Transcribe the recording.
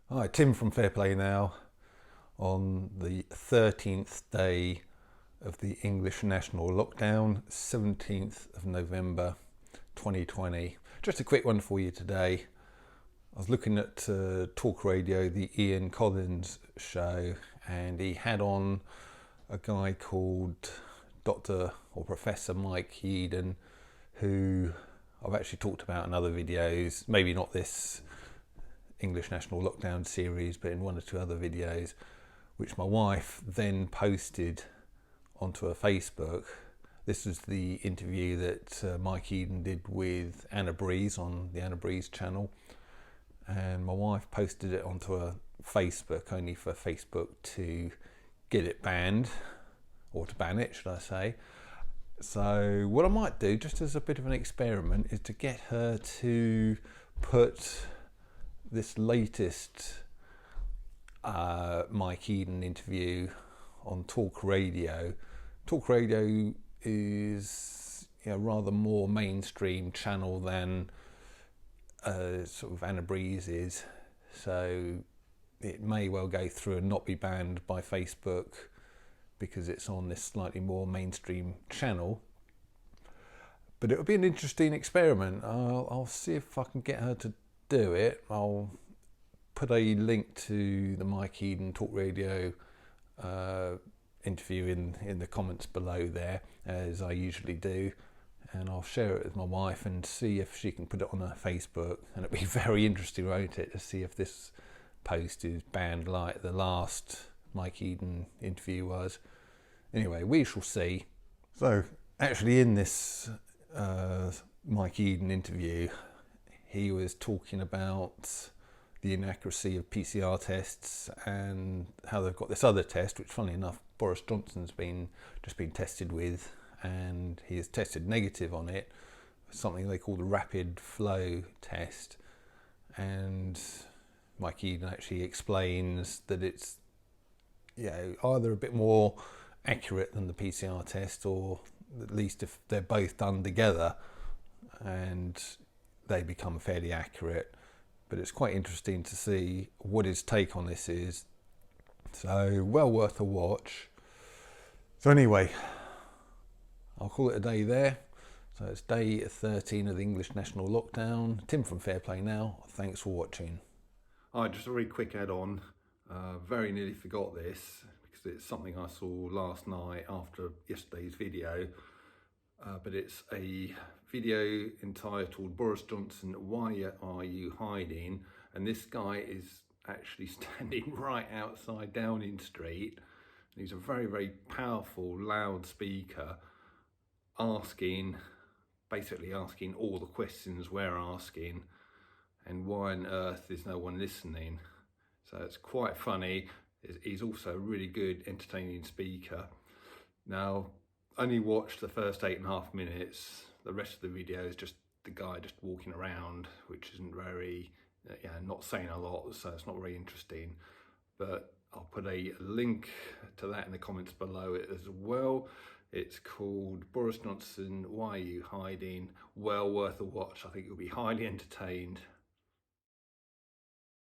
Hi, Tim from Fair Play Now on the 13th day of the English national lockdown, 17th of November 2020. Just a quick one for you today. I was looking at Talk Radio, the Ian Collins show, and he had on a guy called Dr. or Professor Mike Eden, who I've actually talked about in other videos, maybe not this English National Lockdown series, but in one or two other videos, which my wife then posted onto her Facebook. This was the interview that Mike Eden did with Anna Breeze on the Anna Breeze channel, and my wife posted it onto her Facebook, only for Facebook to get it banned, or to ban it, should I say. So what I might do, just as a bit of an experiment, is to get her to put this latest Mike Eden interview on Talk Radio. Talk Radio is rather more mainstream channel than sort of Anna Breeze is, so it may well go through and not be banned by Facebook because it's on this slightly more mainstream channel. But it would be an interesting experiment. I'll see if I can get her to do it. I'll put a link to the Mike Eden Talk Radio interview in the comments below there, as I usually do, and I'll share it with my wife and see if she can put it on her Facebook. And it'll be very interesting, won't it, to see if this post is banned like the last Mike Eden interview was. Anyway, we shall see. So actually in this Mike Eden interview, he was talking about the inaccuracy of PCR tests and how they've got this other test, which funnily enough Boris Johnson's just been tested with, and he has tested negative on it, something they call the rapid flow test. And Mike Eden actually explains that it's either a bit more accurate than the PCR test, or at least if they're both done together, and they become fairly accurate. But it's quite interesting to see what his take on this is. So well worth a watch. So anyway, I'll call it a day there. So it's day 13 of the English National Lockdown. Tim from Fair Play Now. Thanks for watching. Alright, just a very quick add-on. Very nearly forgot this because it's something I saw last night after yesterday's video. But it's a video entitled Boris Johnson, Why Are You Hiding? And this guy is actually standing right outside Downing Street. He's a very, very powerful loudspeaker, basically asking all the questions we're asking, and why on earth is no one listening? So it's quite funny. He's also a really good, entertaining speaker. Now, only watched the first 8.5 minutes. The rest of the video is just the guy just walking around, which isn't very, not saying a lot, so it's not very interesting. But I'll put a link to that in the comments below it as well. It's called Boris Johnson, Why Are You Hiding? Well worth a watch. I think you'll be highly entertained.